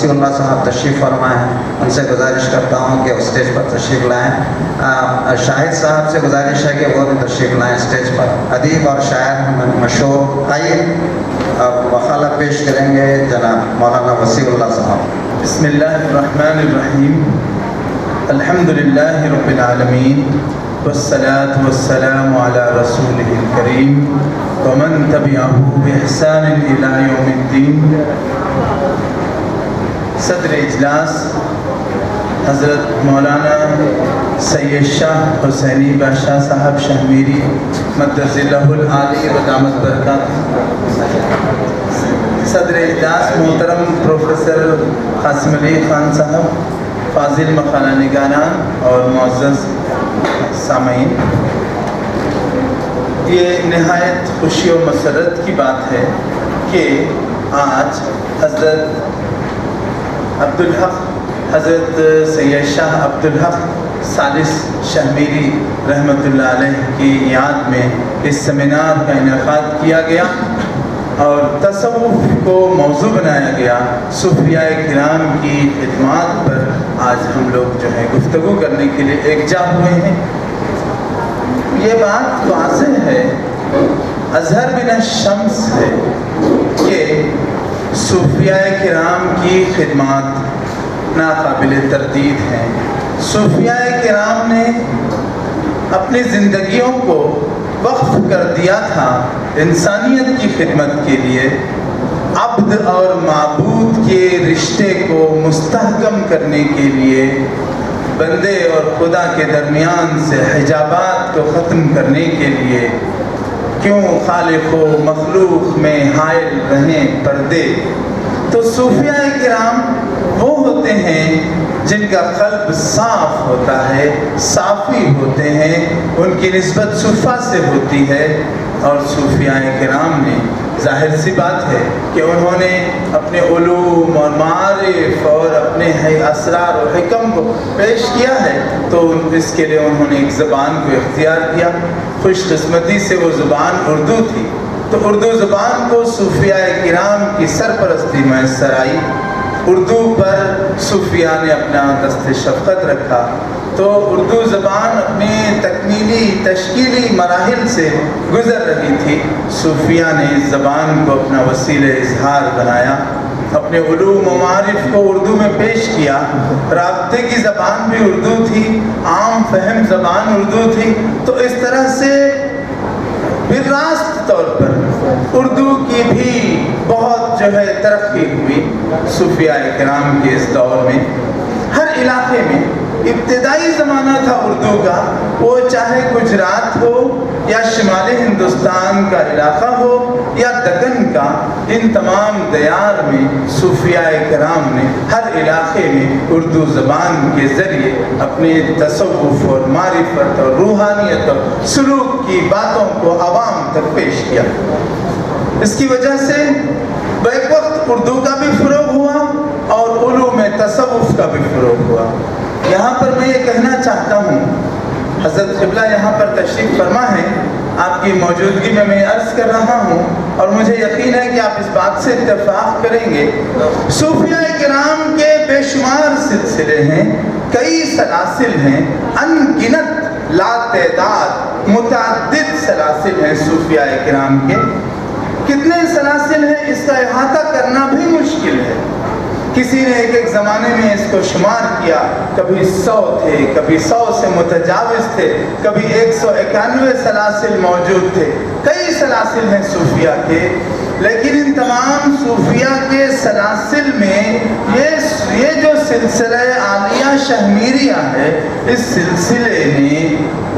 وسیع اللہ صاحب تشریف فرمائے ہیں، ان سے گزارش کرتا ہوں کہ وہ اسٹیج پر تشریف لائیں۔ شاہد صاحب سے گزارش ہے کہ وہ بھی تشریف لائیں اسٹیج پر۔ ادیب اور شاعر مشہور، آئیے وقالت پیش کریں گے جناب مولانا وسیع اللہ صاحب۔ بسم اللہ الرحمن الرحیم، الحمد للہ رب العالمین، والصلاة والسلام علی رسولہ الکریم ومن تبعہ بإحسان الی یوم الدین۔ صدر اجلاس حضرت مولانا سید شاہ حسینی بادشاہ صاحب شہمیری مقدس اللہ العالی و دامت برکاتہ، صدر اجلاس محترم پروفیسر قاسم علی خان صاحب، فاضل مخانہ نگاران اور معزز سامعین، یہ نہایت خوشی و مسرت کی بات ہے کہ آج حضرت حضرت سید شاہ عبدالحق ثالث شہمیری رحمۃ اللہ علیہ کی یاد میں اس سیمینار کا انعقاد کیا گیا اور تصوف کو موضوع بنایا گیا۔ صوفیاء کرام کی خدمات پر آج ہم لوگ جو ہے گفتگو کرنے کے لیے یکجا ہوئے ہیں۔ یہ بات واضح ہے، اظہر من الشمس ہے کہ صوفیاء کرام کی خدمات ناقابل تردید ہیں۔ صوفیاء کرام نے اپنی زندگیوں کو وقف کر دیا تھا انسانیت کی خدمت کے لیے، عبد اور معبود کے رشتے کو مستحکم کرنے کے لیے، بندے اور خدا کے درمیان سے حجابات کو ختم کرنے کے لیے۔ کیوں خالق و مخلوق میں حائل رہیں پردے؟ تو صوفیاء کرام وہ ہوتے ہیں جن کا قلب صاف ہوتا ہے، صافی ہوتے ہیں، ان کی نسبت صفا سے ہوتی ہے۔ اور صوفیاء کرام نے ظاہر سی بات ہے کہ انہوں نے اپنے علوم اور معارف اور اپنے اسرار و حکم کو پیش کیا ہے، تو اس کے لیے انہوں نے ایک زبان کو اختیار کیا۔ خوش قسمتی سے وہ زبان اردو تھی، تو اردو زبان کو صوفیاء کرام کی سرپرستی میسر آئی۔ اردو پر صوفیاء نے اپنا دست شفقت رکھا، تو اردو زبان اپنے تکمیلی تشکیلی مراحل سے گزر رہی تھی۔ صوفیاء نے اس زبان کو اپنا وسیلہ اظہار بنایا، اپنے علوم و معارف کو اردو میں پیش کیا۔ رابطے کی زبان بھی اردو تھی، عام فہم زبان اردو تھی، تو اس طرح سے بالراست طور پر اردو کی بھی بہت جو ہے ترقی ہوئی صوفیاء کرام کے اس دور میں۔ ہر علاقے میں ابتدائی زمانہ تھا اردو کا، وہ چاہے گجرات ہو یا شمالی ہندوستان کا علاقہ ہو یا دکن کا، ان تمام دیار میں صوفیاء کرام نے ہر علاقے میں اردو زبان کے ذریعے اپنے تصوف اور معرفت اور روحانیت اور سلوک کی باتوں کو عوام تک پیش کیا۔ اس کی وجہ سے بیک وقت اردو کا بھی فروغ ہوا اور علوم تصوف کا بھی فروغ ہوا۔ یہاں پر میں یہ کہنا چاہتا ہوں، حضرت قبلہ یہاں پر تشریف فرما ہے، آپ کی موجودگی میں میں عرض کر رہا ہوں اور مجھے یقین ہے کہ آپ اس بات سے اتفاق کریں گے، صوفیاء کرام کے بے شمار سلسلے ہیں، کئی سلاسل ہیں، ان گنت لا تعداد متعدد سلاسل ہیں صوفیاء کرام کے۔ کتنے سلاسل ہیں اس کا احاطہ کرنا بھی مشکل ہے۔ کسی نے ایک زمانے میں اس کو شمار کیا، کبھی 100 تھے، کبھی 100 سے متجاوز تھے، کبھی 191 سلاسل موجود تھے۔ کئی سلاسل ہیں صوفیاء کے، لیکن ان تمام صوفیاء کے سلاسل میں یہ جو سلسلہ عالیہ شہمیریہ ہے، اس سلسلے نے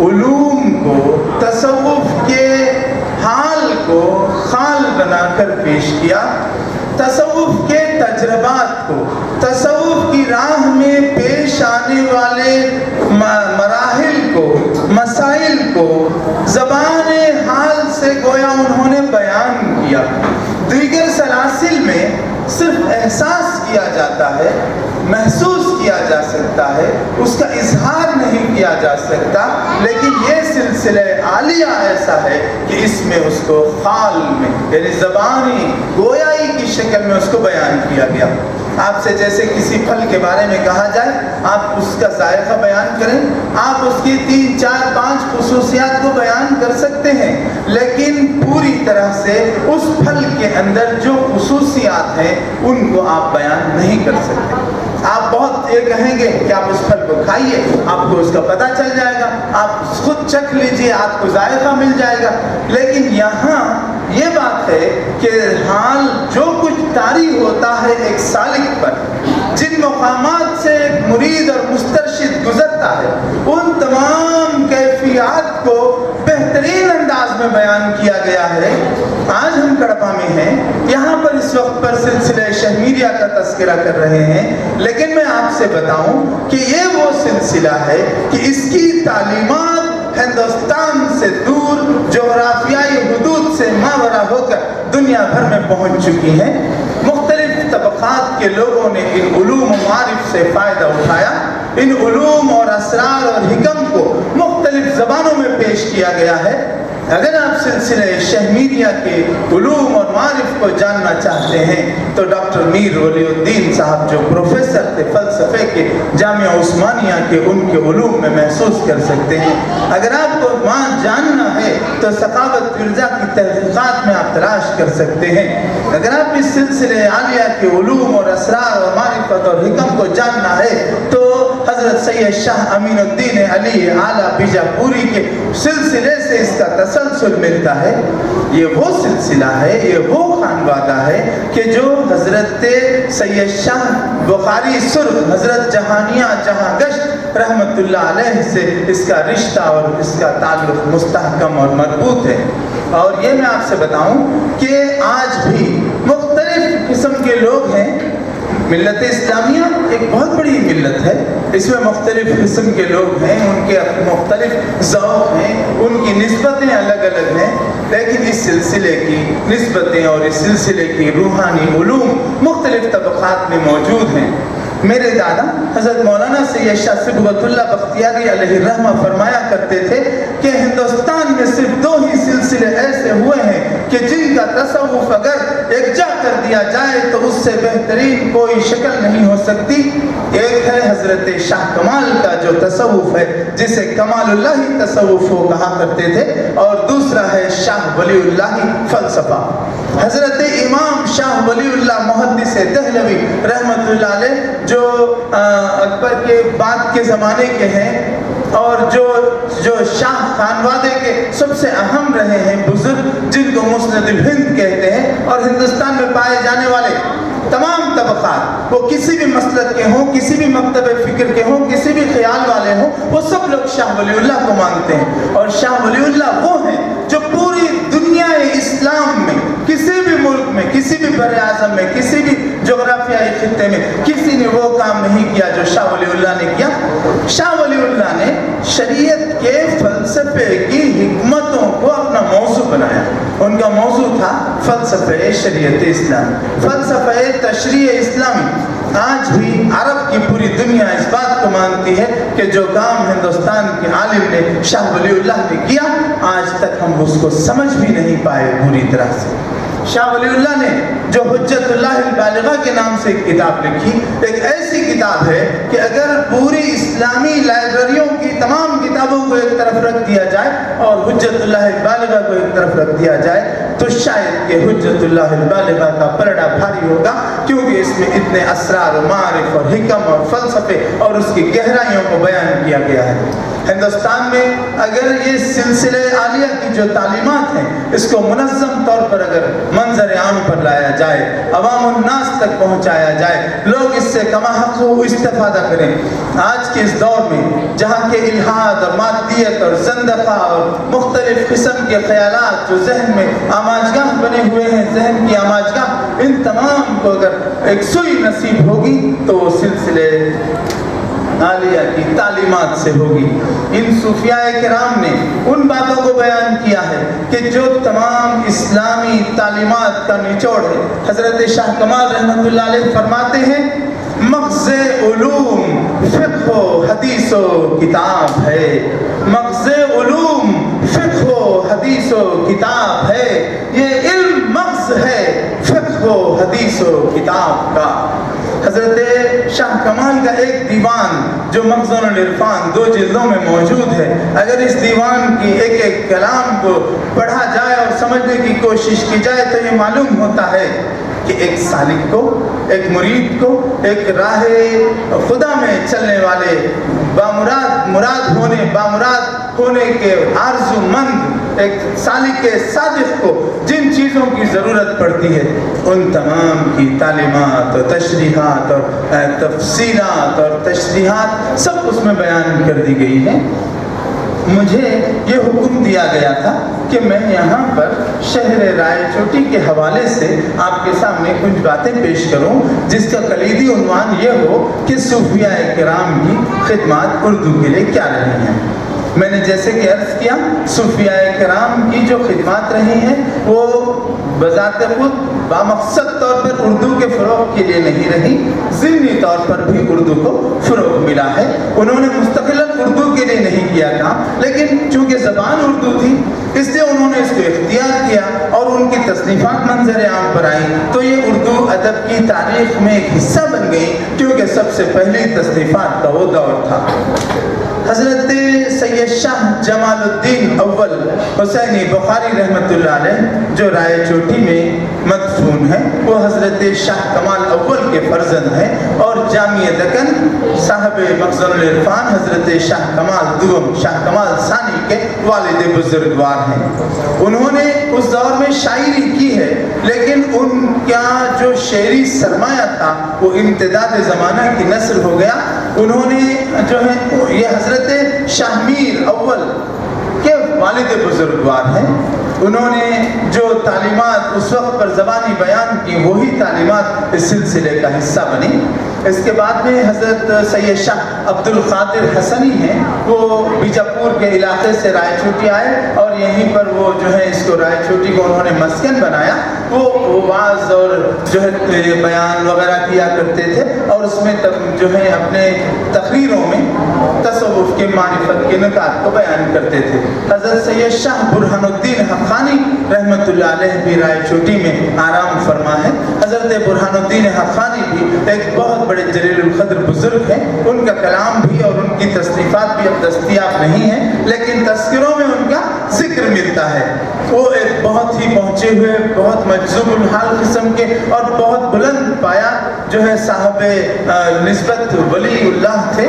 علوم کو، تصوف کے حال کو خال بنا کر پیش کیا، تصوف کے تجربات کو، تصوف کی راہ میں پیش آنے والے مراحل کو، مسائل کو زبان حال سے گویا انہوں نے بیان کیا۔ دیگر سلاسل میں صرف احساس کیا جاتا ہے، محسوس کیا جا سکتا ہے، اس کا اظہار نہیں کیا جا سکتا، لیکن یہ سلسلہ عالیہ ایسا ہے کہ اس میں اس کو خال میں یعنی زبانی گویائی کی شکل میں اس کو بیان کیا گیا۔ آپ سے جیسے کسی پھل کے بارے میں کہا جائے آپ اس کا ذائقہ بیان کریں, آپ اس کی 3, 4, 5 خصوصیات کو بیان کر سکتے ہیں, لیکن پوری طرح سے اس پھل کے اندر جو خصوصیات ہیں ان کو آپ بیان نہیں کر سکتے. آپ بہت یہ کہیں گے کہ آپ اس پھل کو کھائیے, آپ کو اس کا پتہ چل جائے گا, آپ خود چکھ لیجئے, آپ کو ذائقہ مل جائے گا. لیکن یہاں یہ بات ہے کہ حال جو کچھ طاری ہوتا ہے ایک سالک پر, جن مقامات سے ایک مرید اور مسترشد گزرتا ہے, ان تمام کیفیات کو بہترین انداز میں بیان کیا گیا ہے. آج ہم کڑپا میں ہیں, یہاں پر اس وقت پر سلسلہ شہمیریہ کا تذکرہ کر رہے ہیں, لیکن میں آپ سے بتاؤں کہ یہ وہ سلسلہ ہے کہ اس کی تعلیمات ہندوستان سے دور جغرافیائی حدود سے ماورا ہو کر دنیا بھر میں پہنچ چکی ہیں. مختلف طبقات کے لوگوں نے ان علوم و معارف سے فائدہ اٹھایا. ان علوم اور اسرار اور حکم کو مختلف زبانوں میں پیش کیا گیا ہے. اگر آپ سلسلہ شہمیریہ کے علوم اور معارف کو جاننا چاہتے ہیں تو ڈاکٹر میر ولی الدین صاحب جو پروفیسر تھے فلسفے کے جامعہ عثمانیہ کے, ان کے علوم میں محسوس کر سکتے ہیں. اگر آپ کو جاننا ہے تو ثقافت مرزا کی تحقیقات میں آپ تلاش کر سکتے ہیں. اگر آپ اس سلسلے عالیہ کے علوم اور اسرار اور معرفت اور حکم کو جاننا ہے تو حضرت سید شاہ امین الدین علی اعلیٰ بیجاپوری کے سلسلے سے اس کا تسلسل ملتا ہے. یہ وہ سلسلہ ہے, یہ وہ خانوادہ ہے کہ جو حضرت سید شاہ بخاری سرخ حضرت جہانیہ جہاں گشت رحمت اللہ علیہ سے اس کا رشتہ اور اس کا تعلق مستحکم اور مربوط ہے. اور یہ میں آپ سے بتاؤں کہ آج بھی مختلف قسم کے لوگ ہیں. ملت اسلامیہ ایک بہت بڑی ملت ہے, اس میں مختلف قسم کے لوگ ہیں, ان کے مختلف ذوق ہیں, ان کی نسبتیں الگ الگ ہیں, لیکن اس سلسلے کی نسبتیں اور اس سلسلے کی روحانی علوم مختلف طبقات میں موجود ہیں. میرے دادا حضرت مولانا سید شاہ صبغت اللہ بختیاری علیہ الرحمہ فرمایا کرتے تھے کہ ہندوستان میں صرف 2 ہی سلسلے ایسے ہوئے ہیں کہ جن کا تصوف اگر یکجا کر دیا جائے تو اس سے بہترین کوئی شکل نہیں ہو سکتی. ایک ہے حضرت شاہ کمال کا جو تصوف ہے جسے کمال اللہ تصوف وہ کہا کرتے تھے, اور دوسرا ہے شاہ ولی اللہ فلسفہ. حضرت امام شاہ ولی اللہ محدث دہلوی رحمت اللہ علیہ جو اکبر کے بعد کے زمانے کے ہیں اور جو شاہ خانوادے کے سب سے اہم رہے ہیں بزرگ, جن کو مسند الہند کہتے ہیں, اور ہندوستان میں پائے جانے والے تمام طبقات وہ کسی بھی مسلک کے ہوں, کسی بھی مکتب فکر کے ہوں, کسی بھی خیال والے ہوں, وہ سب لوگ شاہ ولی اللہ کو مانتے ہیں. اور شاہ ولی اللہ وہ ہیں جو پوری دنیا اسلام میں کسی بھی ملک میں, کسی بھی بر اعظم میں, کسی بھی جغرافیائی خطے میں کسی نے وہ کام نہیں کیا جو شاہ ولی اللہ نے کیا. شاہ ولی اللہ نے شریعت کے فلسفے کی حکمتوں کو اپنا موضوع بنایا. ان کا موضوع تھا فلسفہ شریعت اسلام, فلسفہ تشریع اسلامی. آج بھی عرب کی پوری دنیا اس بات کو مانتی ہے کہ جو کام ہندوستان کے عالم نے شاہ ولی اللہ نے کیا آج تک ہم اس کو سمجھ بھی نہیں پائے پوری طرح سے. شاہ ولی اللہ نے جو حجت اللہ البالغہ کے نام سے ایک کتاب لکھی, ایک ایسی کتاب ہے کہ اگر پوری اسلامی لائبریریوں کی تمام کتابوں کو ایک طرف رکھ دیا جائے اور حجت اللہ البالغہ کو ایک طرف رکھ دیا جائے تو شاید کہ حجت اللہ البالغہ کا پلڑا بھاری ہوگا, کیونکہ اس میں اتنے اسرار و معارف اور حکم اور فلسفے اور اس کی گہرائیوں کو بیان کیا گیا ہے. ہندوستان میں اگر یہ سلسلے عالیہ کی جو تعلیمات ہیں اس کو منظم طور پر اگر منظر عام پر لایا جائے, عوام الناس تک پہنچایا جائے, لوگ اس سے کما حق ہو استفادہ کریں. آج کے اس دور میں جہاں کے الحاد اور مادیت اور زندقہ اور مختلف قسم کے خیالات جو ذہن میں آماجگاہ بنے ہوئے ہیں, ذہن کی آماجگاہ, ان تمام کو اگر ایک سوئی نصیب ہوگی تو وہ سلسلے عالیہ کی تعلیمات سے ہوگی. ان صوفیاء کرام نے ان باتوں کو بیان کیا ہے کہ جو تمام اسلامی تعلیمات کا نچوڑ ہے. حضرت شاہ کمال رحمت اللہ علیہ فرماتے ہیں مغز علوم فقہ و حدیث و کتاب ہے, مغز علوم فقہ و حدیث و کتاب ہے, یہ علم مغز ہے, فقہ و حدیث و کتاب کا۔ حضرت شاہ کمال کا ایک دیوان جو مخزن العرفان 2 جلدوں میں موجود ہے، اگر اس دیوان کی ایک ایک کلام کو پڑھا جائے اور سمجھنے کی کوشش کی جائے تو یہ معلوم ہوتا ہے کہ ایک سالک کو، ایک مرید کو، ایک راہ خدا میں چلنے والے بامراد ہونے کے آرزو مند ایک سالک صادق کو جن چیزوں کی ضرورت پڑتی ہے ان تمام کی تعلیمات اور تشریحات اور تفصیلات اور تشریحات سب اس میں بیان کر دی گئی ہیں۔ مجھے یہ حکم دیا گیا تھا کہ میں یہاں پر شہر رائے چوٹی کے حوالے سے آپ کے سامنے کچھ باتیں پیش کروں، جس کا کلیدی عنوان یہ ہو کہ صوفیاء کرام کی خدمات اردو کے لیے کیا رہی ہیں۔ میں نے جیسے کہ عرض کیا، صوفیاء کرام کی جو خدمات رہی ہیں وہ بذات خود بامقصد طور پر اردو کے فروغ کے لیے نہیں رہی، ضمنی طور پر بھی اردو کو فروغ ملا ہے۔ انہوں نے مستقلاً اردو کے لیے نہیں کیا کام، لیکن چونکہ زبان اردو تھی اس لیے انہوں نے اس کو اختیار کیا اور ان کی تصنیفات منظر عام پر آئیں تو یہ اردو ادب کی تاریخ میں ایک حصہ بن گئی، کیونکہ سب سے پہلی تصنیفات کا وہ دور تھا۔ حضرت سید شاہ جمال الدین اول حسینی بخاری رحمۃ اللہ علیہ جو رائے چوٹی میں مدفون ہے، وہ حضرت شاہ کمال اول کے فرزند ہیں اور جامعہ دکن صاحب مخزن العرفان حضرت شاہ کمال دوم شاہ کمال ثانی کے والد بزرگوار ہیں۔ انہوں نے اس دور میں شاعری کی ہے، لیکن ان کا جو شعری سرمایہ تھا وہ امتداد زمانہ کی نسل ہو گیا۔ انہوں نے جو ہے یہ حضرت شاہ میر اول کے والد بزرگوار ہیں۔ انہوں نے جو تعلیمات اس وقت پر زبانی بیان کی وہی تعلیمات اس سلسلے کا حصہ بنی۔ اس کے بعد میں حضرت سید شاہ عبد القادر حسنی ہیں، وہ بیجاپور کے علاقے سے رائے چوٹی آئے اور یہیں پر وہ جو ہے اس کو رائے چوٹی کو انہوں نے مسکن بنایا۔ وہ واعظ اور جو ہے بیان وغیرہ کیا کرتے تھے اور اس میں جو ہے اپنے تقریروں میں تصوف کے معرفت کے نکات کو بیان کرتے تھے۔ حضرت سید شاہ برہان الدین حقانی رحمۃ اللہ علیہ بھی رائے چوٹی میں آرام فرما ہے۔ حضرت برہان الدین حقانی بھی ایک بہت بڑے جلیل القدر بزرگ ہیں، ان کا کلام بھی اور ان کی تصنیفات بھی اب دستیاب نہیں ہیں، لیکن تذکروں میں ان کا ذکر ملتا ہے۔ وہ ایک بہت ہی پہنچے ہوئے، بہت مجذوب الحال قسم کے اور بہت بلند پایا جو ہے صاحب نسبت ولی اللہ تھے۔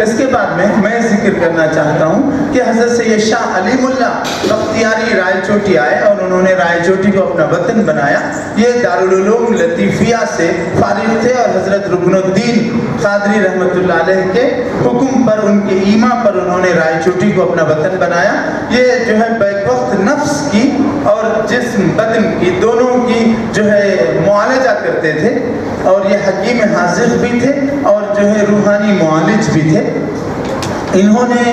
اس کے بعد میں ذکر کرنا چاہتا ہوں کہ حضرت سید شاہ علیم اللہ بختیاری رائے چوٹی آئے اور انہوں نے رائے چوٹی کو اپنا وطن بنایا۔ یہ دارالعلوم لطیفیہ سے فارغ تھے اور حضرت رکن الدین قادری رحمۃ اللہ علیہ کے حکم پر، ان کے ایما پر انہوں نے رائے چوٹی کو اپنا وطن بنایا۔ یہ جو ہے بیک وقت نفس کی اور جسم بدن کی دونوں کی جو ہے معالجہ کرتے تھے اور یہ حکیم حاذق بھی تھے اور جو ہے روحانی معالج بھی تھے۔ انہوں نے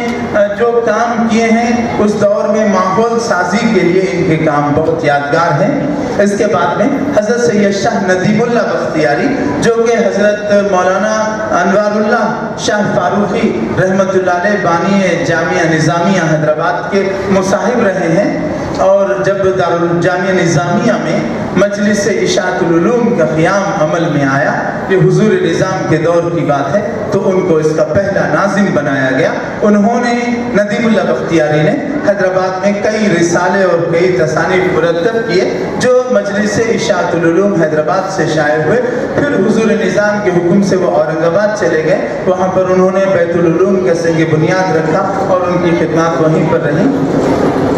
جو کام کیے ہیں اس دور میں ماحول سازی کے لیے ان کے کام بہت یادگار ہیں۔ اس کے بعد میں حضرت سید شاہ ندیم اللہ بختیاری جو کہ حضرت مولانا انوار اللہ شاہ فاروقی رحمۃ اللہ علیہ بانی جامعہ نظامیہ حیدرآباد کے مصاحب رہے ہیں، اور جب دارالجامعہ نظامیہ میں مجلس اشاعت العلوم کا قیام عمل میں آیا، یہ حضور نظام کے دور کی بات ہے، تو ان کو اس کا پہلا ناظم بنایا گیا۔ انہوں نے ندیم اللہ بختیاری نے حیدرآباد میں کئی رسالے اور کئی تصانیف مرتب کیے جو مجلس اشاعت العلوم حیدرآباد سے شائع ہوئے۔ پھر حضور نظام کے حکم سے وہ اورنگ آباد چلے گئے، وہاں پر انہوں نے بیت العلوم کا سنگ بنیاد رکھا اور ان کی خدمات وہیں پر رہیں۔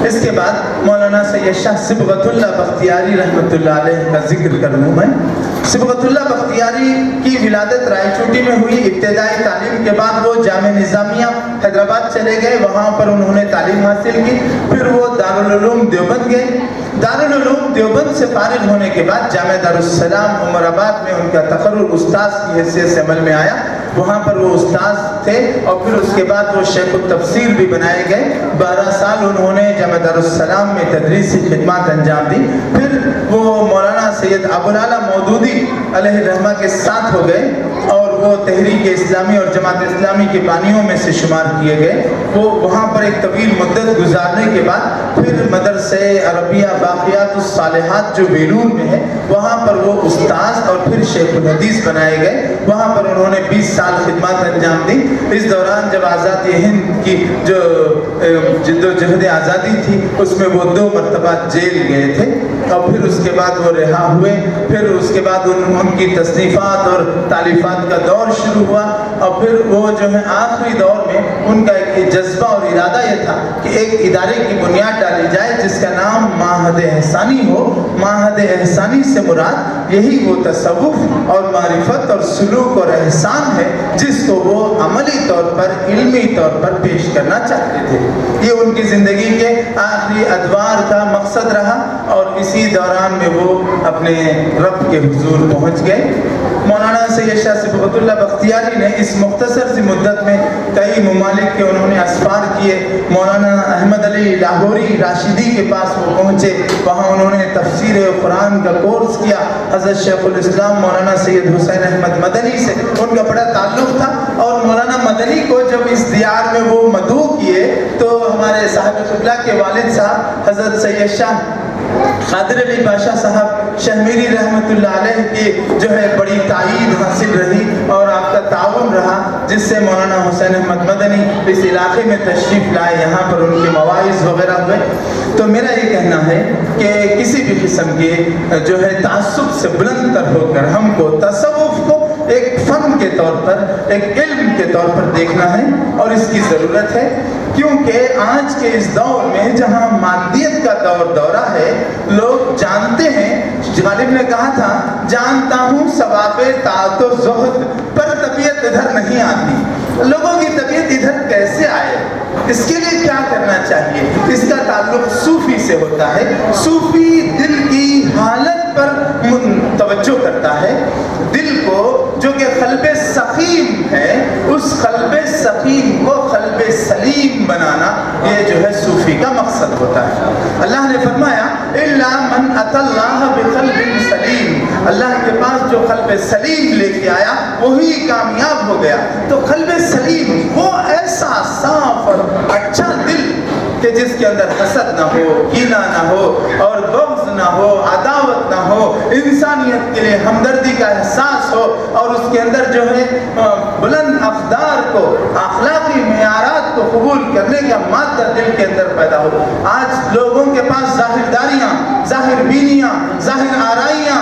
اس کے بعد مولانا سید شاہ صبغت اللہ بختیاری رحمۃ اللہ علیہ کا ذکر کروں میں۔ صبغت اللہ بختیاری کی ولادت رائے چوٹی میں ہوئی۔ ابتدائی تعلیم کے بعد وہ جامعہ نظامیہ حیدرآباد چلے گئے، وہاں پر انہوں نے تعلیم حاصل کی۔ پھر وہ دارالعلوم دیوبند گئے۔ دارالعلوم دیوبند سے فارغ ہونے کے بعد جامعہ دارالسلام عمر آباد میں ان کا تقرر استاذ کی حیثیت سے عمل میں آیا، وہاں پر وہ استاذ تھے اور پھر اس کے بعد وہ شیخ التفسیر بھی بنائے گئے۔ 12 سال انہوں نے جامعہ دارالسلام میں تدریسی خدمات انجام دی۔ پھر وہ مولانا سید ابوالعلا مودودی علیہ الرحمہ کے ساتھ ہو گئے اور وہ تحریک اسلامی اور جماعت اسلامی کے بانیوں میں سے شمار کیے گئے. وہ وہاں پر ایک طویل مدت گزارنے کے بعد پھر مدرسہ عربیہ باقیات الصالحات جو بیلون میں ہے وہاں پر وہ استاذ اور پھر شیخ الحدیث بنائے گئے. وہاں پر انہوں نے 20 سال خدمات انجام دی. اس دوران جب آزادی ہند کی جو جدوجہد آزادی تھی اس میں وہ 2 مرتبہ جیل گئے تھے اور پھر اس کے بعد وہ رہا ہوئے. پھر اس کے بعد ان کی تصنیفات اور تالیفات کا دور شروع ہوا اور پھر وہ جو ہے آخری دور میں ان کا ایک جذبہ اور ارادہ یہ تھا کہ ایک ادارے کی بنیاد ڈالی جائے جس کا نام معہد احسانی ہو. معہد احسانی سے مراد یہی وہ تصوف اور معرفت اور سلوک اور احسان ہے جس کو وہ عملی طور پر علمی طور پر پیش کرنا چاہتے تھے. یہ ان کی زندگی کے آخری ادوار کا مقصد رہا اور اسی دوران میں وہ اپنے رب کے حضور پہنچ گئے. مولانا سید شاہ صبغت اللہ بختیاری نے اس مختصر سی مدت میں کئی ممالک کے انہوں نے اسفار کیے. مولانا احمد علی لاہوری راشدی کے پاس وہ پہنچے, وہاں انہوں نے تفسیر قرآن کا کورس کیا. حضرت شیخ الاسلام مولانا سید حسین احمد مدنی سے ان کا بڑا تعلق تھا اور مولانا مدنی کو جب اس دیار میں وہ مدعو کیے تو ہمارے صاحب قبلہ کے والد صاحب حضرت سید شاہ قادر علی بادشاہ صاحب شہمیری رحمۃ اللہ علیہ کی جو ہے بڑی تائید حاصل رہی اور آپ کا تعاون رہا جس سے مولانا حسین احمد مدنی اس علاقے میں تشریف لائے, یہاں پر ان کے مواعظ وغیرہ ہوئے. تو میرا یہ کہنا ہے کہ کسی بھی قسم کے جو ہے تعصب سے بلند تر ہو کر ہم کو تصوف کو ایک فن کے طور پر, ایک علم کے طور پر دیکھنا ہے اور اس کی ضرورت ہے. کیونکہ آج کے اس دور میں جہاں مادیت کا دورہ ہے, لوگ جانتے ہیں, غالب نے کہا تھا جانتا ہوں ثواب طاعت و زہد پر طبیعت ادھر نہیں آتی. لوگوں کی طبیعت ادھر کیسے آئے, اس کے لیے کیا کرنا چاہیے؟ اس کا تعلق صوفی سے ہوتا ہے. صوفی دل کی حالت پر توجہ کرتا ہے. دل کو جو کہ قلب سقیم ہے اس قلب سقیم کو قلب سلیم بنانا یہ جو ہے صوفی کا مقصد ہوتا ہے. اللہ نے فرمایا الا من اتى الله بقلب سلیم, اللہ کے پاس جو قلب سلیم لے کے آیا وہی کامیاب ہو گیا. تو قلب سلیم وہ ایسا صاف اور اچھا دل کہ جس کے اندر حسد نہ ہو, کینہ نہ ہو اور بغض نہ ہو, عداوت نہ ہو, انسانیت کے لیے ہمدردی کا احساس ہو اور اس کے اندر جو ہے بلند اقدار کو, اخلاقی معیارات کو قبول کرنے کا مادہ دل کے اندر پیدا ہو. آج لوگوں کے پاس ظاہر داریاں, ظاہر بینیاں, ظاہر آرائیاں,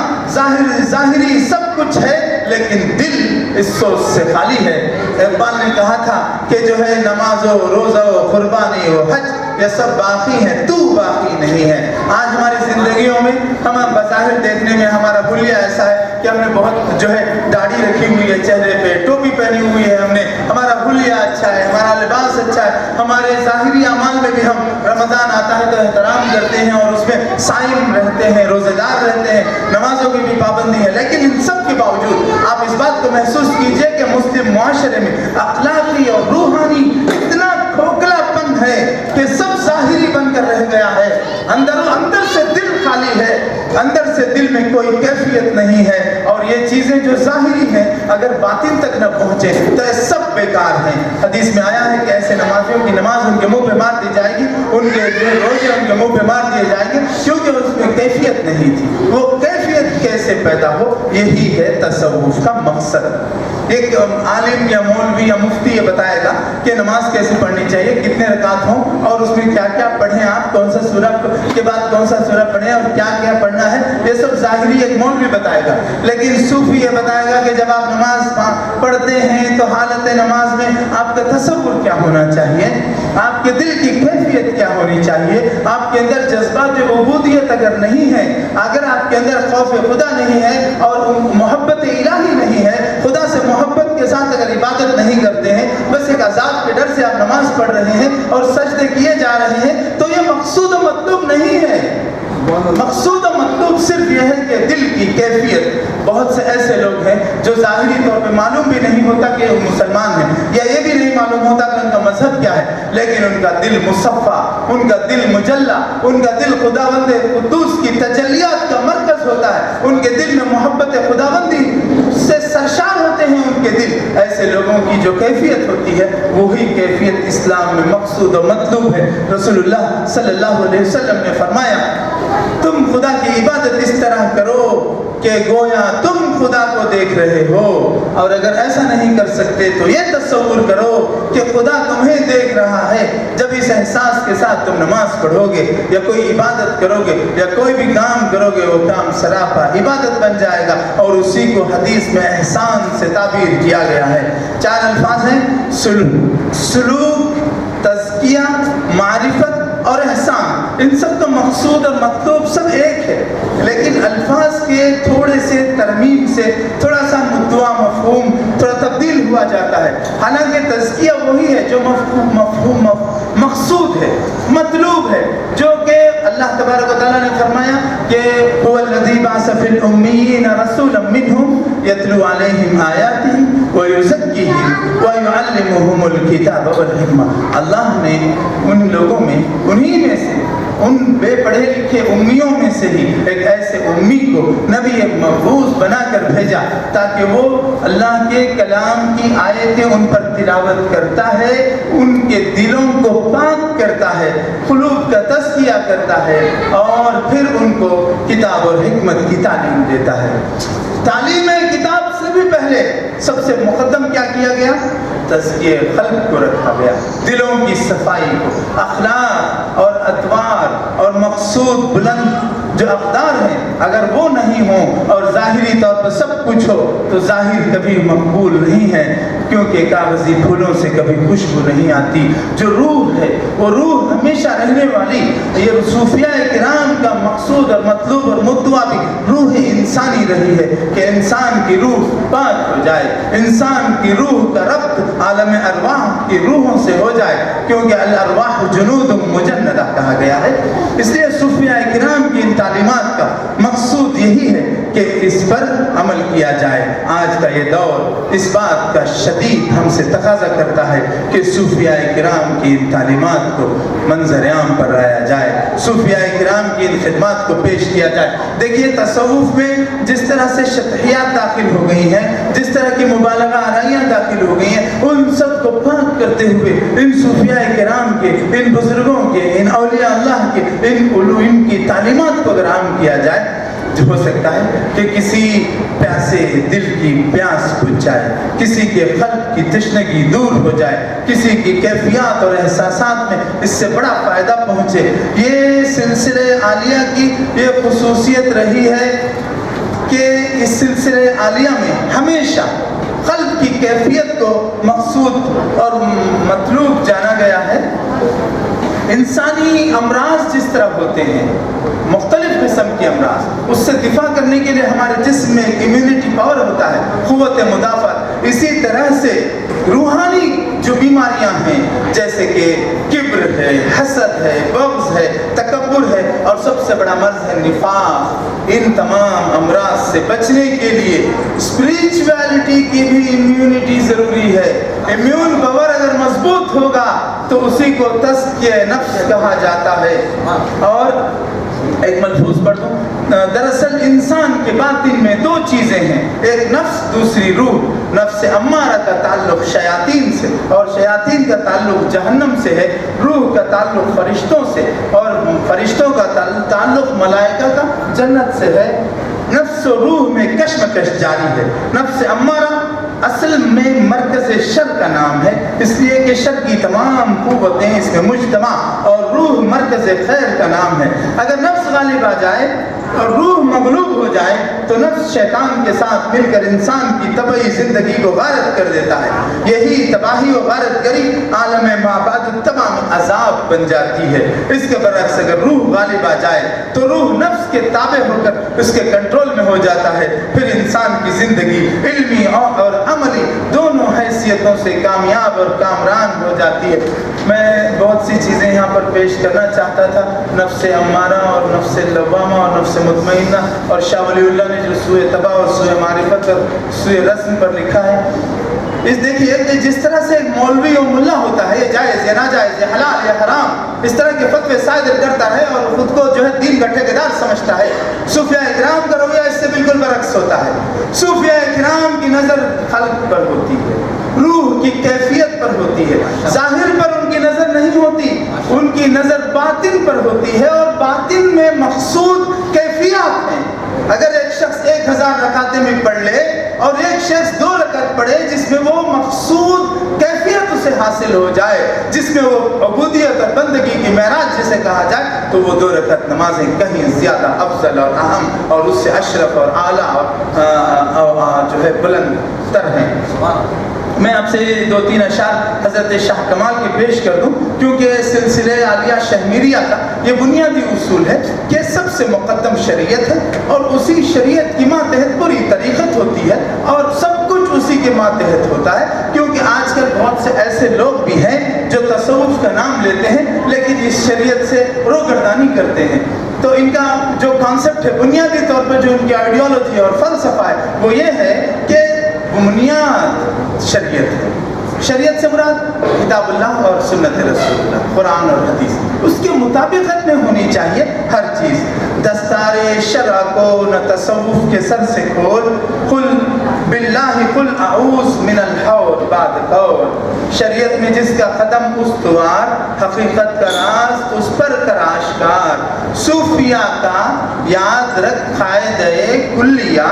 ظاہری سب کچھ ہے لیکن دل اس سوچ سے خالی ہے. اقبال نے کہا تھا کہ جو ہے نماز و روزہ و قربانی و حج یہ سب باقی ہیں, تو باقی نہیں ہے. آج ہماری زندگیوں میں ہم بظاہر دیکھنے میں ہمارا حلیہ ایسا ہے کہ ہم نے بہت جو ہے داڑھی رکھی ہوئی ہے, چہرے پہ ٹوپی پہنی ہوئی ہے, ہم نے ہمارا حلیہ اچھا ہے, ہمارا لباس اچھا ہے, ہمارے ظاہری اعمال میں بھی ہم رمضان آتا ہے تو احترام کرتے ہیں اور اس میں صائم رہتے ہیں, روزے دار رہتے ہیں, نمازوں کی بھی پابندی ہے. لیکن ان سب کے باوجود آپ اس بات کو محسوس کیجئے کہ مسلم معاشرے میں اخلاقی اور روحانی اتنا کھوکھلا پن ہے کہ سب ظاہری بن کر رہ گیا ہے. اندر سے دل خالی ہے, اندر سے دل میں کوئی کیفیت نہیں ہے. اور یہ چیزیں جو ظاہری ہیں اگر باطن تک نہ پہنچے تو یہ سب بیکار ہیں. حدیث میں آیا ہے کہ ایسے نمازیوں کی نماز ان کے منہ پہ مار دی جائے گی, ان کے روزے ان کے منہ پہ مار دیے جائیں گے کیونکہ اس میں کیفیت نہیں تھی. وہ کیفیت کیسے پیدا ہو, یہی ہے تصوف کا مقصد. ایک عالم یا مولوی یا مفتی یہ بتائے گا کہ نماز کیسے پڑھنی چاہیے, کتنے رکعت ہوں اور اس میں کیا کیا پڑھیں, آپ کون سا سورہ کے بعد کون سا سورہ پڑھیں اور کیا کیا پڑھنا ہے, یہ سب ظاہری ایک مولوی بتائے گا. لیکن صوفی یہ بتائے گا کہ جب آپ نماز پڑھتے ہیں تو حالت نماز میں آپ کا تصور کیا ہونا چاہیے, آپ کے دل کی کیفیت کیا ہونی چاہیے, آپ کے اندر جذبات عبودیت اگر نہیں ہے, اگر آپ کے اندر خوف خدا نہیں ہے اور محبت الہی نہیں ہے, خدا سے محبت کے ساتھ اگر عبادت نہیں کرتے ہیں, بس ایک عذاب کے ڈر سے آپ نماز پڑھ رہے ہیں اور سجدے کیے جا رہے ہیں, تو یہ مقصود و مطلوب نہیں ہے. مقصود و مطلوب صرف یہ ہے کہ دل کی کیفیت. بہت سے ایسے لوگ ہیں جو ظاہری طور پہ معلوم بھی نہیں ہوتا کہ وہ مسلمان ہیں, یا یہ بھی نہیں معلوم ہوتا کہ ان کا مذہب کیا ہے, لیکن ان کا دل مصفا, ان کا دل مجلہ, ان کا دل خداوند قدوس کی تجلیات کا مرکز ہوتا ہے. ان کے دل میں محبت خداوندی سے سرشار ہوتے تڑپاتے ہیں ان کے دل، ایسے لوگوں کی جو کیفیت ہوتی ہے وہی کیفیت اسلام میں مقصود و مطلوب ہے۔ رسول اللہ صلی اللہ علیہ وسلم نے فرمایا تم خدا کی عبادت اس طرح کرو کہ گویا تم خدا کو دیکھ رہے ہو، اور اگر ایسا نہیں کر سکتے تو یہ تصور کرو کہ خدا تمہیں دیکھ رہا ہے۔ جب اس احساس کے ساتھ تم نماز پڑھو گے یا کوئی عبادت کرو گے یا کوئی بھی کام کرو گے، وہ کام سراپا عبادت بن جائے گا، اور اسی کو حدیث میں احسان سے تعبیر کیا گیا ہے۔ 4 الفاظ ہیں، سلوک، تزکیہ، معرفت اور احسان۔ ان سب کا مقصود اور مطلوب سب ایک ہے، لیکن الفاظ کے تھوڑے سے ترمیم سے تھوڑا سا مدعا مفہوم تھوڑا تبدیل ہوا جاتا ہے۔ حالانکہ تزکیہ وہی ہے جو مفہوم مقصود ہے، مطلوب ہے، جو کہ اللہ تبارک و تعالیٰ نے فرمایا کہ هو الذی بعث فی الامیین رسولا منہم یتلو علیہم آیاتہ ویزکیہم ویعلمہم الکتاب والحکمہ۔ اللہ نے ان لوگوں میں، انہی میں سے، ان بے پڑھے لکھے امیوں میں سے ہی ایک ایسے امی کو نبی مبعوث بنا کر بھیجا تاکہ وہ اللہ کے کلام کی آیتیں ان پر تلاوت کرتا ہے، ان کے دلوں کو پاک کرتا ہے، قلوب کا تزکیہ کرتا ہے، اور پھر ان کو کتاب اور حکمت کی تعلیم دیتا ہے۔ تعلیم کتاب سے بھی پہلے سب سے مقدم کیا کیا گیا؟ تزکیہ قلب کو رکھا گیا، دلوں کی صفائی کو، اخلاق اور اطوار اور مقصود بلند جو اقدار ہیں اگر وہ نہیں ہوں اور ظاہری طور پر سب کچھ ہو تو ظاہر کبھی مقبول نہیں ہے، کیونکہ کاغذی پھولوں سے کبھی خوشبو نہیں آتی۔ جو روح ہے وہ روح ہمیشہ رہنے والی۔ یہ صوفیاء کرام کا مقصود اور مطلوب اور مدعا بھی روح انسانی رہی ہے کہ انسان کی روح پاک ہو جائے، انسان کی روح کا ربط عالم ارواح کی روحوں سے ہو جائے، کیونکہ الارواح جنود مجندہ کہا گیا ہے۔ اس لیے صوفیاء کرام کی ان تعلیمات کا مقصود یہی ہے کہ اس پر عمل کیا جائے۔ آج کا یہ دور اس بات کا شدید ہم سے تقاضا کرتا ہے کہ صوفیاء کرام کی ان تعلیمات کو منظر عام پر لایا جائے، صوفیاء کرام کی ان خدمات کو پیش کیا جائے۔ دیکھیے تصوف میں جس طرح سے شطحیات داخل ہو گئی ہیں، جس طرح کی مبالغہ آرائیاں داخل ہو گئی ہیں، ان سب کو پاک کرتے ہوئے ان صوفیاء کرام کے، ان بزرگوں کے، ان اولیاء اللہ کے، ان کی تعلیمات کو اگر عام کیا جائے تو ہو سکتا ہے کہ کسی پیاسے دل کی پیاس بجھ جائے، کسی کے قلب کی تشنگی دور ہو جائے، کسی کی کیفیات اور احساسات میں اس سے بڑا فائدہ پہنچے۔ یہ سلسلے عالیہ کی یہ خصوصیت رہی ہے کہ اس سلسلے عالیہ میں ہمیشہ قلب کی کیفیت کو مقصود اور مطلوب جانا گیا ہے۔ انسانی امراض جس طرح ہوتے ہیں، مختلف قسم کے امراض، اس سے دفاع کرنے کے لیے ہمارے جسم میں امیونٹی پاور ہوتا ہے، قوت مدافعت۔ اسی طرح سے روحانی جو بیماریاں ہیں جیسے کہ کبر ہے، حسد ہے، بغض ہے، تکبر ہے، اور سب سے بڑا مرض ہے نفاق، ان تمام امراض سے بچنے کے لیے اسپریچویلٹی کی بھی امیونٹی ضروری ہے۔ امیون پاور اگر مضبوط ہوگا تو اسی کو تزکیہ نفس کہا جاتا ہے۔ اور ایک ملفوظ پڑھ دوں، دراصل انسان کے باطن میں 2 چیزیں ہیں، ایک نفس، دوسری روح۔ نفس امارہ کا تعلق شیاطین سے اور شیاطین کا تعلق جہنم سے ہے، روح کا تعلق فرشتوں سے اور فرشتوں کا تعلق ملائکہ کا جنت سے ہے۔ نفس و روح میں کشمکش جاری ہے۔ نفس امارہ اصل میں مرکز شر کا نام ہے، اس لیے کہ شر کی تمام قوتیں اس میں مجتمع، اور روح مرکز خیر کا نام ہے۔ اگر نفس غالب آ جائے اور روح مغلوب ہو جائے تو نفس شیطان کے ساتھ مل کر انسان کی طبعی زندگی کو غارت کر دیتا ہے۔ یہی تباہی و غارت گری عالم مابعد تمام عذاب بن جاتی ہے۔ اس کے برعکس اگر روح غالب آ جائے تو روح نفس کے تابع ہو کر اس کے کنٹرول میں ہو جاتا ہے، پھر انسان کی زندگی علمی اور عملی دونوں حیثیتوں سے کامیاب اور کامران ہو جاتی ہے۔ میں بہت سی چیزیں یہاں پر پیش کرنا چاہتا تھا، نفس امارہ اور نفس لوامہ اور نفس مطمئنہ، اور شاہ ولی اللہ نے جو سوئے تباہ اور سوئے معرفت اور سوئے رسم پر لکھا ہے۔ اس دیکھیے کہ جس طرح سے ایک مولوی اور ملا ہوتا ہے، یہ جائز یا ناجائز، یہ حلال یا حرام، اس طرح کے فتوے صادر کرتا ہے اور خود کو جو ہے دین کا ٹھیکیدار سمجھتا ہے، صوفیاء کرام کا رویہ اس سے بالکل برعکس ہوتا ہے۔ صوفیاء کرام کی نظر خلق پر ہوتی ہے، روح کی کیفیت پر ہوتی ہے، ظاہر پر ان کی نظر نہیں ہوتی، ان کی نظر باطن پر ہوتی ہے، اور باطن میں مقصود کیفیات ہیں۔ اگر ایک شخص 1000 رکعتیں میں پڑھ لے اور ایک شخص 2 رکعت پڑھے جس میں وہ مقصود کیفیت اسے حاصل ہو جائے، جس میں وہ عبودیت اور بندگی کی معراج جسے کہا جائے، تو وہ 2 رکعت نمازیں کہیں زیادہ افضل اور اہم اور اس سے اشرف اور اعلیٰ اور جو ہے بلند تر ہیں۔ میں آپ سے 2-3 اشعار حضرت شاہ کمال کے پیش کر دوں، کیونکہ سلسلہ عالیہ شہمیریہ کا یہ بنیادی اصول ہے کہ سب سے مقدم شریعت ہے، اور اسی شریعت کی ماتحت پوری طریقت ہوتی ہے، اور سب کچھ اسی کے ماتحت ہوتا ہے۔ کیونکہ آج کل بہت سے ایسے لوگ بھی ہیں جو تصوف کا نام لیتے ہیں لیکن اس شریعت سے روگردانی کرتے ہیں، تو ان کا جو کانسیپٹ ہے بنیادی طور پر جو ان کی آئیڈیالوجی اور فلسفہ ہے وہ یہ ہے کہ بنیاد شریعت ہے۔ شریعت سے مراد کتاب اللہ اور سنت رسول اللہ، قرآن اور حدیث، اس کے مطابقت میں ہونی چاہیے ہر چیز۔ دستار شرع کو نہ تصوف کے سر سے کھول، قل باللہ قل اعوذ من الحول بعد قول، شریعت میں جس کا قدم استوار، حقیقت کا راز اس پر کر آشکار، صوفیہ کا یاد رکھ قاعدہ کلیہ،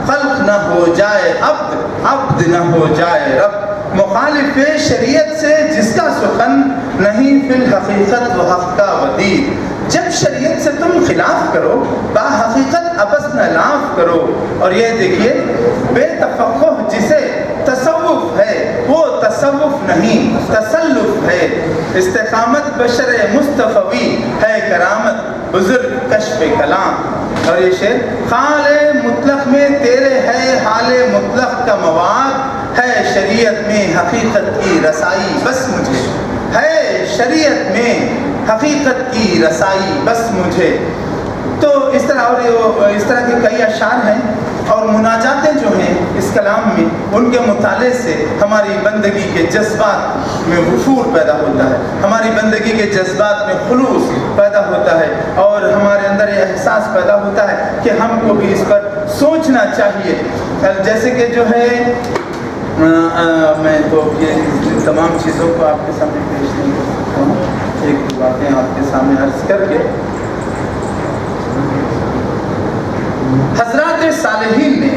خلق نہ ہو جائے عبد، عبد نہ ہو جائے رب، مخالف شریعت سے جس کا سخن، نہیں فی الحقیقت وہ حق کا ودید، جب شریعت سے تم خلاف کرو با حقیقت ابس نہ لاف کرو۔ اور یہ دیکھیے بے تفقہ جسے تصوف ہے وہ تصوف نہیں تسلف ہے، استقامت بشر مصطفی ہے کرامت، بزرگ کشف کلام۔ اور یہ شعر حال مطلق میں تیرے ہے حال مطلق کا مواد، ہے شریعت میں حقیقت کی رسائی بس مجھے، ہے شریعت میں حقیقت کی رسائی بس مجھے۔ تو اس طرح اور اس طرح کے کئی اشعار ہیں، اور مناجاتیں جو ہیں اس کلام میں، ان کے مطالعے سے ہماری بندگی کے جذبات میں وفور پیدا ہوتا ہے، ہماری بندگی کے جذبات میں خلوص پیدا ہوتا ہے، اور ہمارے اندر یہ احساس پیدا ہوتا ہے کہ ہم کو بھی اس پر سوچنا چاہیے۔ جیسے کہ جو ہے میں تو یہ تمام چیزوں کو آپ کے سامنے پیش نہیں کر سکتا ہوں، ایک دو باتیں آپ کے سامنے عرض کر کے۔ حضرات صالحین نے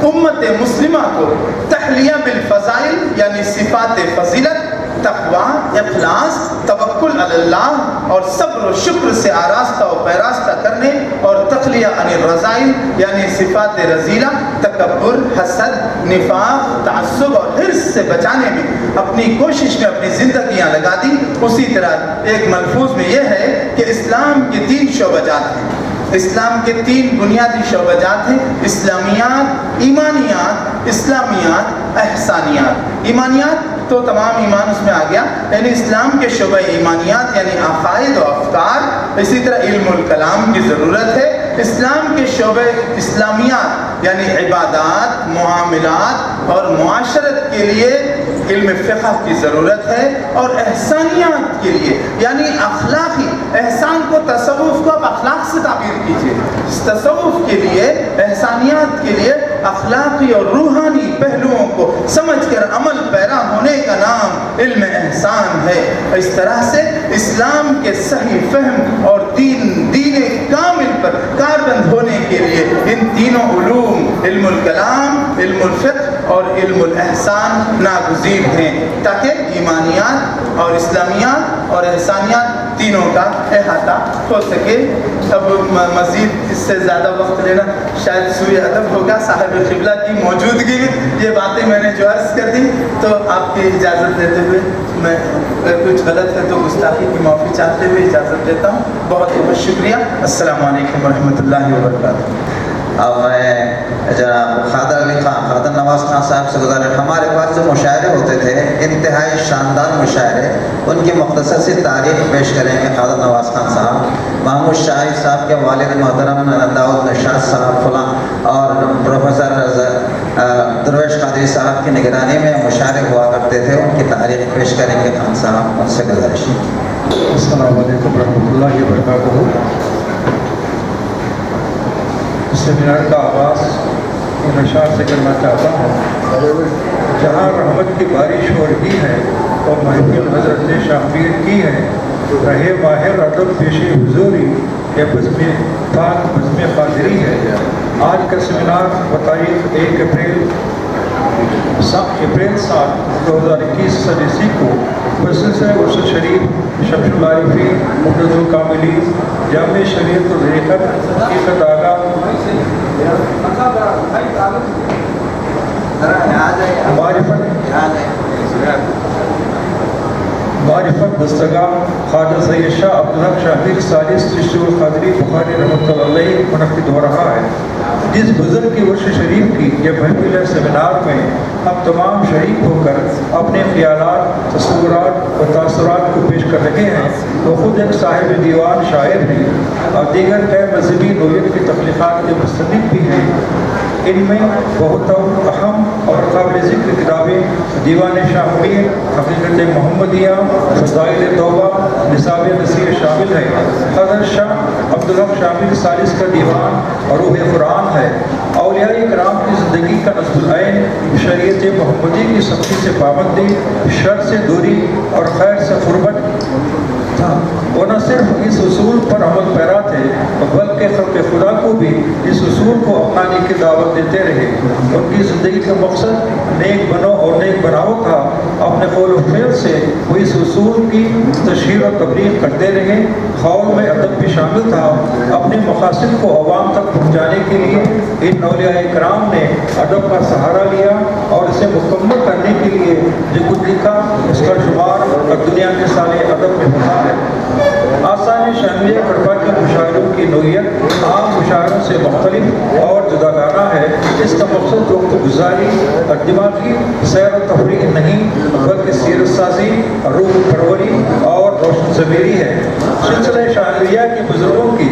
امت مسلمہ کو تحلیہ بالفضائل یعنی صفات فضیلت، تقوی، اخلاص، توکل علی اللہ اور صبر و شکر سے آراستہ و پیراستہ کرنے، اور تخلیہ عن الرذائل یعنی صفات رذیلہ، تکبر، حسد، نفاق، تعصب اور حرص سے بچانے میں اپنی کوشش میں اپنی زندگیاں لگا دی۔ اسی طرح ایک ملفوظ میں یہ ہے کہ اسلام کے 3 شعبہ جات ہیں، اسلام کے 3 بنیادی شعبہ جات ہیں، اسلامیات، ایمانیات، اسلامیات، احسانیات۔ ایمانیات تو تمام ایمان اس میں آ گیا، یعنی اسلام کے شعبہ ایمانیات یعنی عقائد و افکار، اسی طرح علم الکلام کی ضرورت ہے۔ اسلام کے شعبہ اسلامیات یعنی عبادات، معاملات اور معاشرت کے لیے علم فقہ کی ضرورت ہے، اور احسانیات کے لیے یعنی اخلاقی احسان کو، تصوف کو آپ اخلاق سے تعبیر کیجئے، تصوف کے لیے، احسانیات کے لیے اخلاقی اور روحانی پہلوؤں کو سمجھ کر عمل پیرا ہونے کا نام علم احسان ہے۔ اس طرح سے اسلام کے صحیح فہم اور دین کامل پر کاربند ہونے کے لیے ان تینوں علوم، علم الکلام، علم الفقہ اور علم الاحسان ناگزیر ہیں، تاکہ ایمانیات اور اسلامیات اور احسانیات تینوں کا احاطہ ہو سکے۔ اب مزید اس سے زیادہ وقت لینا شاید سوء ادب ہوگا، صاحب قبلہ کی موجودگی میں یہ باتیں میں نے جو عرض کر دی، تو آپ کی اجازت دیتے ہوئے میں کچھ غلط ہے تو گستاخی کی معافی چاہتے ہوئے اجازت دیتا ہوں۔ بہت بہت شکریہ، السلام علیکم ورحمۃ اللہ وبرکاتہ۔ اب میں جناب خادر علی خان، خادر نواز خان صاحب سے گزارش، ہمارے پاس جو مشاعرے ہوتے تھے انتہائی شاندار مشاعرے، ان کی مختصر سی تاریخ پیش کریں گے خادر نواز خان صاحب۔ محمود شاہی صاحب کے والد محترم داؤد نشاط صاحب فلاں اور پروفیسر درویش قادری صاحب کی نگرانی میں مشاعرے ہوا کرتے تھے، ان کی تاریخ پیش کریں گے خان صاحب، ان سے گزارش۔ السلام علیکم ورحمۃ اللہ وبرکاتہ۔ سیمینار کا آغاز ان اشعار سے کرنا چاہتا ہوں۔ جہاں رحمت کی بارش ہو رہی ہے اور محفل حضرت شاہ کی ہے، رہے ماہر ادب پیش حضوری یہ بزم پاک بزم قادری ہے۔ آج کا سیمینار بتاریخ 1 اپریل سال 2021 سدیسی کو بسلسلہ عرس شریف شمس العارفین مقدس الکاملین جامع شریعت الحقیقت حقیقت آگاہ معرفت دستگاہ خواجہ سید شاہ عبدالحق شاہ ثالث چشتی القادری بخاری رحمۃ اللہ علیہ منعقد ہو رہا ہے۔ جس بزرگ کی عرس شریف کی یہ محفل سیمینار میں ہم تمام شریک ہو کر اپنے خیالات، تصورات اور تاثرات کو پیش کر رہے ہیں، وہ خود ایک صاحب دیوان شاعر ہیں اور دیگر غیر مذہبی نوعیت کی تخلیقات کے مصنف بھی ہیں۔ ان میں بہت اہم اور قابل ذکر کتابیں دیوان شاہ میر، حقیقت محمدیہ، فضائل توبہ، نصاب نصیر شامل ہے۔ حضرت شاہ عبدالحق شاہ ثالث کا دیوان اور روح قرآن ہے۔ اولیاء کرام کی زندگی کا نصب العین شریعت محمدی کی سختی سے پابندی، شر سے دوری اور خیر سے قربت تھا۔ وہ نہ صرف اس اصول پر عمل پیرا تھے بلکہ خلق خدا کو بھی اس اصول کو اپنانے کی دعوت دیتے رہے۔ ان کی زندگی کا مقصد نیک بنو اور نیک بناؤ تھا۔ اپنے قول و فعل سے وہ اس اصول کی تشہیر و تبلیغ کرتے رہے۔ قول میں ادب بھی شامل تھا۔ اپنے مقاصد کو عوام تک پہنچانے کے لیے ان اولیاء کرام نے ادب کا سہارا لیا اور اسے مکمل کرنے کے لیے جو کچھ لکھا اس کا شمار اور دنیا کے سارے ادب میں ہوتا ہے۔ آسان شاملیہ کڑپا کے مشاعروں کی نوعیت عام مشاعروں سے مختلف اور جداگانہ ہے۔ اس کا مقصد وقت گزاری اور دماغی سیر و تفریح نہیں بلکہ سیرت سازی، روح پروری اور روشن ضمیری ہے۔ سلسلہ شاعریہ کے بزرگوں کی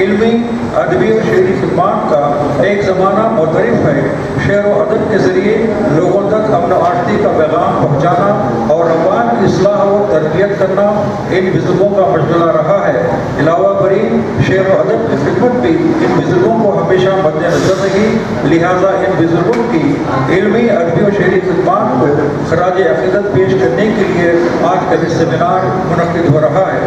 علمی، ادبی اور شعری خدمات کا ایک زمانہ معترف ہے۔ شعر و ادب کے ذریعے لوگوں تک امن و آشتی کا پیغام پہنچانا اور عوام کی اصلاح و تربیت کرنا ان بزرگوں کا مشغلہ رہا ہے۔ علاوہ بری شعر و ادب کی خدمت بھی ان بزرگوں کو ہمیشہ مد نظر رہی، لہٰذا ان بزرگوں کی علمی، ادبی و شعری خدمات کو خراج عقیدت پیش کرنے کے لیے آج کا یہ سیمینار منعقد ہو رہا ہے۔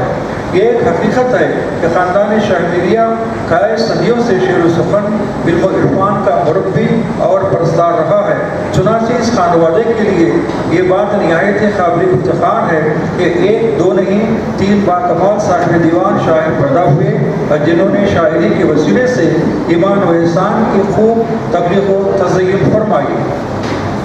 یہ ایک حقیقت ہے کہ خاندان شاہ میریہ کئی صدیوں سے شعر و سخن، علم و عرفان کا مربی اور پرستار رہا ہے۔ چنانچہ اس خانوادے کے لیے یہ بات نہایت قابل افتخار ہے کہ ایک دو نہیں 3 باکمال صاحب دیوان شاعر پیدا ہوئے جنہوں نے شاعری کے وسیلے سے ایمان و احسان کی خوب تبلیغ و تزئین فرمائی۔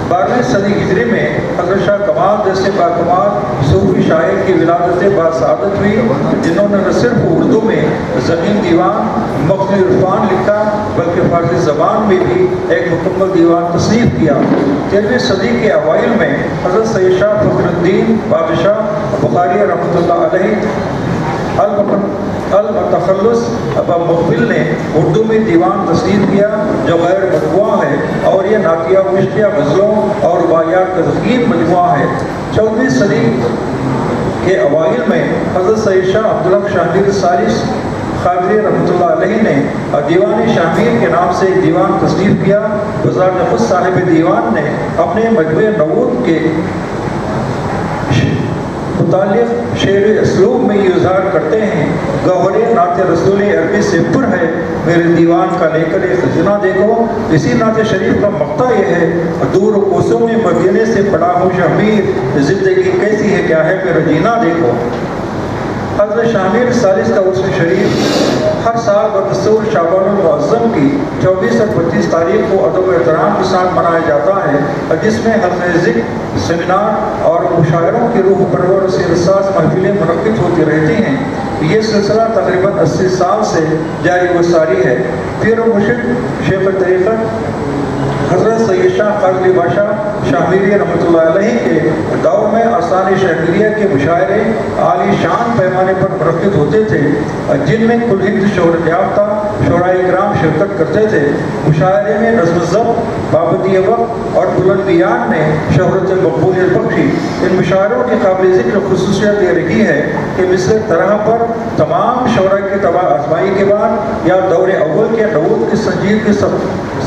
12ویں صدی ہجری میں حضرت شاہ کمال جیسے باکمال صوفی شاعر کی ولادت باسعادت ہوئی جنہوں نے نہ صرف اردو میں زمین دیوان مقبول عرفان لکھا بلکہ فارسی زبان میں بھی ایک مکمل دیوان تصنیف کیا۔ 13ویں صدی کے اوائل میں حضرت سید شاہ فخر الدین بادشاہ بخاری رحمۃ اللہ علیہ المتخلص مقبل نے اردو میں دیوان تصنیف کیا جو غیر مطبوع ہے اور یہ نعتیہ وشتیہ غزلوں اور رباعیات کا ذخیر مجموعہ ہے۔ 14ویں صدی کے اوائل میں حضرت سید شاہ عبدالحق شاہ ثالث قادری رحمۃ اللہ علیہ نے دیوان شاہ میر کے نام سے ایک دیوان تصنیف کیا۔ بذات خود صاحب دیوان نے اپنے مجموعہ نعوت کے متعلق شعر اسلوب میں یہ اظہار کرتے ہیں، گوہر نعت رسول عربی سے پر ہے میرے دیوان کا لے کر ایک خزینہ دیکھو۔ اسی نعت شریف کا مقطع یہ ہے، دور کوسوں میں مدینے سے پڑا ہوں شمیر، زندگی کیسی ہے کیا ہے میرا جینا دیکھو۔ حضرت شاہ میر ثالث کا عرس شریف ہر سال بدستور شعبان المعظم کی 24 اور 25 تاریخ کو ادب و احترام کے ساتھ منایا جاتا ہے، جس میں حلقہ ذکر، سیمینار اور مشاعروں کی روح پرور سیرت ساز محفلیں منعقد ہوتی رہتی ہیں۔ یہ سلسلہ تقریباً 80 سال سے جاری و ساری ہے۔ پیر و مرشد شیخ طریقت حضرت سید شاہ قادری بادشاہ شاہ میری رحمۃ اللہ علیہ کے دور میں آسان شاعریہ کے مشاعرے عالی شان پیمانے پر منعقد ہوتے تھے جن میں کل ہند شہرت یافتہ شعراء کرام شرکت کرتے تھے۔ مشاعرے میں نظم و ضبط، پابندی وقت اور بلند بیان نے شہرت مقبولیت بخشی۔ ان مشاعروں کی قابل ذکر خصوصیت یہ رہی ہے کہ مثل طرح پر تمام شعراء کی تباہ آزمائی کے بعد یا دور اول کے نعوت کی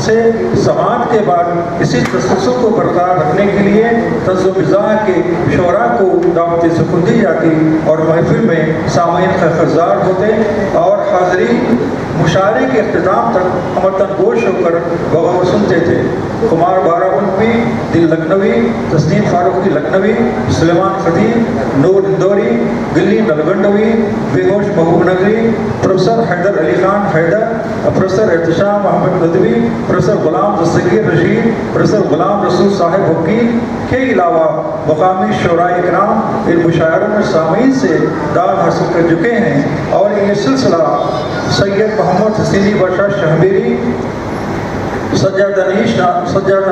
سے سماعت کے بعد اسی تسلسل کو برقرار رکھنے کے لیے طرز و مزاح کے شعراء کو دعوت سخن دی جاتی اور محفل میں سامعین خزار ہوتے اور حاضرین مشاعرے کے اختتام تک امرتن گوش ہو کر بغور سنتے تھے۔ کمار بارہمولوی، دل لکھنوی، تسنیم فاروقی لکھنوی، سلیمان خطیب، نور اندوری، گلی نلگنڈوی، بے ہوش محبوب نگری، پروفیسر حیدر علی خان حیدر، پروفیسر احتشام محمد ندوی، پروفیسر غلام دستگیر رشید، پروفیسر غلام رسول صاحب وکیل کے علاوہ مقامی شعراء کرام ان مشاعروں میں سامعین سے داد حاصل کر چکے ہیں اور یہ سلسلہ سید محمد حسینی بادشاہ شہبیری سجادہ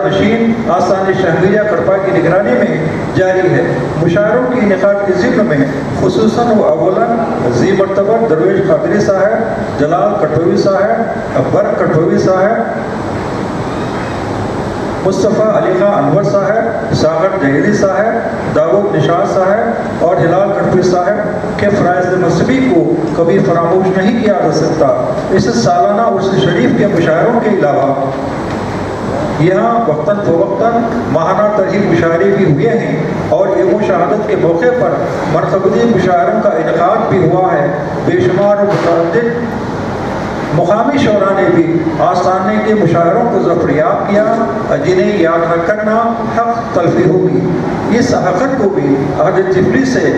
نشین آستان شہبیریہ کڑپا کی نگرانی میں جاری ہے۔ مشاعروں کی انعقاد کے ضمن میں خصوصاً و اولاً ذی مرتبہ درویش قادری صاحب، جلال کٹھوی صاحب، اکبر کٹھوی صاحب، مصطفیٰ علی خان انور صاحب، ساغر جہیری صاحب، داود نشاط صاحب اور ہلال کٹھوی صاحب کے فرائض منصبی کو کبھی فراموش نہیں کیا جا سکتا۔ اس سالانہ عرس شریف کے مشاعروں کے علاوہ یہاں وقتاً فوقتاً ماہانہ ترغیب مشاعرے بھی ہوئے ہیں اور یوم شہادت کے موقع پر مرتبہ مشاعروں کا انعقاد بھی ہوا ہے۔ بے شمار و متعدد مقامی شعراء نے بھی آستانے کے مشاعروں کو ظفریاب کیا، جنہیں یاد نہ کرنا حق تلفی ہوگی۔ اس حقیقت کو بھی عہد طفلی سے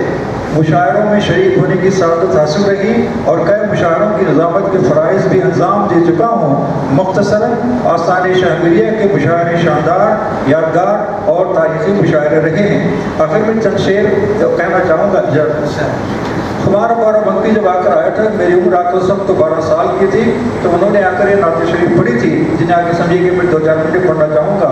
مشاعروں میں شریک ہونے کی سعادت حاصل رہی اور کئی مشاعروں کی نظامت کے فرائض بھی انجام دے چکا ہوں۔ مختصراً آستان شہبیریہ کے مشاعرے شاندار، یادگار اور تاریخی مشاعرے رہے ہیں۔ آخر میں چند شعر کہنا چاہوں گا۔ ہمارا بارہبنکی جب آ کر آیا تھا، میری عمر آ کر اس وقت 12 سال کی تھی، تو انہوں نے آ کر یہ نعت شریف پڑھی تھی، جنہیں آگے سمجھے کہ میں 2-4 منٹ پڑھنا چاہوں گا۔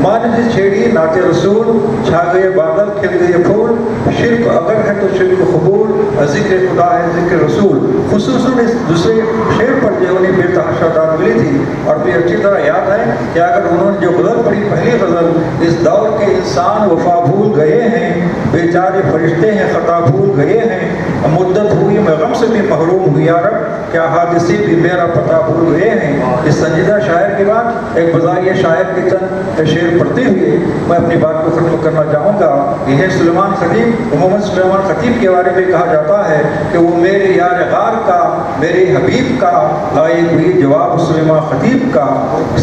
مان جی چھیڑی نعت رسول، چھا گئے بادل کھل گئے پھول، شرک اگر ہے تو شرک قبول، ذکر خدا ہے ذکر رسول۔ خصوصاً اس دوسرے شعر پر جو انہیں بے تحاشا داد ملی تھی اور بھی اچھی طرح یاد ہے کہ اگر انہوں نے جو غزل پڑھی، پہلی غزل، اس دور کے انسان وفا بھول گئے ہیں، بیچارے فرشتے ہیں خطا بھول گئے ہیں، مدت ہوئی میں غم سے بھی محروم ہوئی یا رب، کیا حادثے بھی میرا پتہ بھول گئے ہیں۔ اس سنجیدہ شاعر کے بعد ایک بظاہر شاعر کے چند شعر پڑھتے ہوئے میں اپنی بات کو ختم کرنا چاہوں گا۔ یہ سلیمان خطیب، محمد سلیمان خطیب کے بارے میں کہا جاتا ہے کہ وہ میرے یار غار کا، میرے حبیب کا، لائق ہوئی جواب سلیمان خطیب کا۔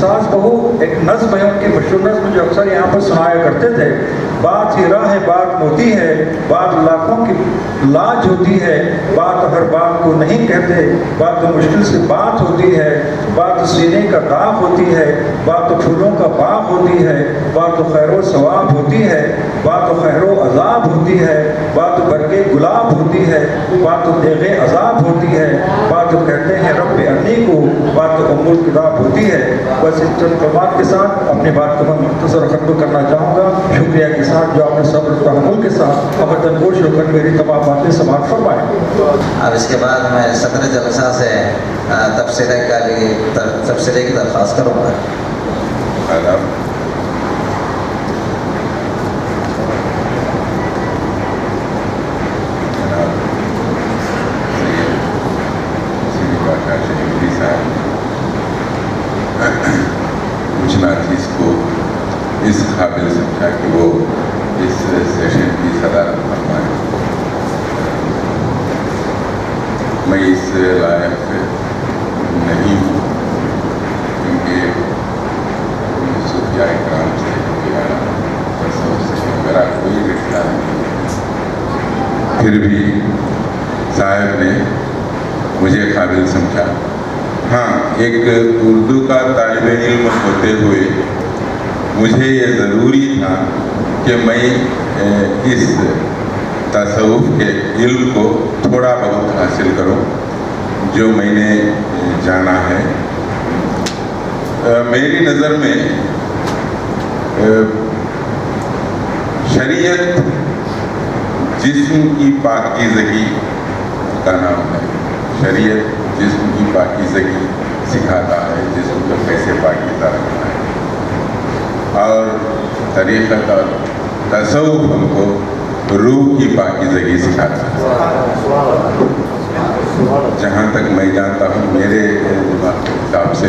ساز بہو ایک نظم ہے ان کی مشہور نظم جو اکثر یہاں پر سنایا کرتے تھے۔ بات ہی راہ ہے، بات موتی ہے، بات لاکھوں کی لاج ہوتی ہے، بات ہر بات کو نہیں کہتے، بات مشکل سے بات ہوتی ہے، بات سینے کا داغ ہوتی ہے، بات پھولوں کا باغ ہوتی ہے، بات خیر و ثواب ہوتی ہے، بات خیر و عذاب ہوتی ہے، بات برگے گلاب ہوتی ہے، بات دیغ عذاب ہوتی ہے، بات کہتے ہیں رب انی کو، بات ام الکتاب ہوتی ہے۔ بس ان چند کلمات کے ساتھ اپنی بات کو میں مختصر ختم کرنا چاہوں گا۔ شکریہ کے ساتھ جو آپ نے صبر و تحمل کے ساتھ ابداً گوش ہو کر میری تمام باتیں سماعت فرمائیں۔ اب اس کے بعد میں صدر جلسہ سے تبصرے کی درخواست کروں گا۔ کچھ ناچیز کو اس قابل سمجھا کہ وہ اس سیشن کی صدارت فرمائیں۔ میں اس لائق نہیں ہوں کیونکہ صوفیاء کرام سے یا تصوف سے میرا کوئی رشتہ نہیں، پھر بھی صاحب نے مجھے قابل سمجھا۔ ہاں، ایک اردو کا طالب علم ہوتے ہوئے مجھے یہ ضروری تھا کہ میں اس تصوف کے علم کو تھوڑا بہت حاصل کروں جو میں نے جانا ہے۔ میری نظر میں شریعت جسم کی پاکیزگی کا نام ہے۔ شریعت جسم کی پاکیزگی سکھاتا ہے، جسم کو کیسے پاکیزہ رکھنا ہے، اور طریقت اور تصوف ہم کو روح کی پاکیزگی سکھاتا ہے۔ جہاں تک میں جانتا ہوں، میرے دماغ کے حساب سے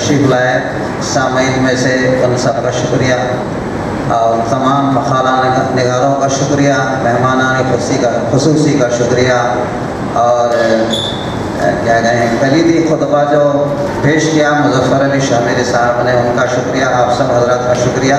تشریف لائے. سامعین میں سے ان سب کا شکریہ اور تمام مقالہ نگاروں کا شکریہ, مہمانان خصوصی کا شکریہ اور کیا کہیں کلیدی خطبہ جو پیش کیا مظفر علی شاہ میری صاحب نے, ان کا شکریہ, آپ سب حضرات کا شکریہ.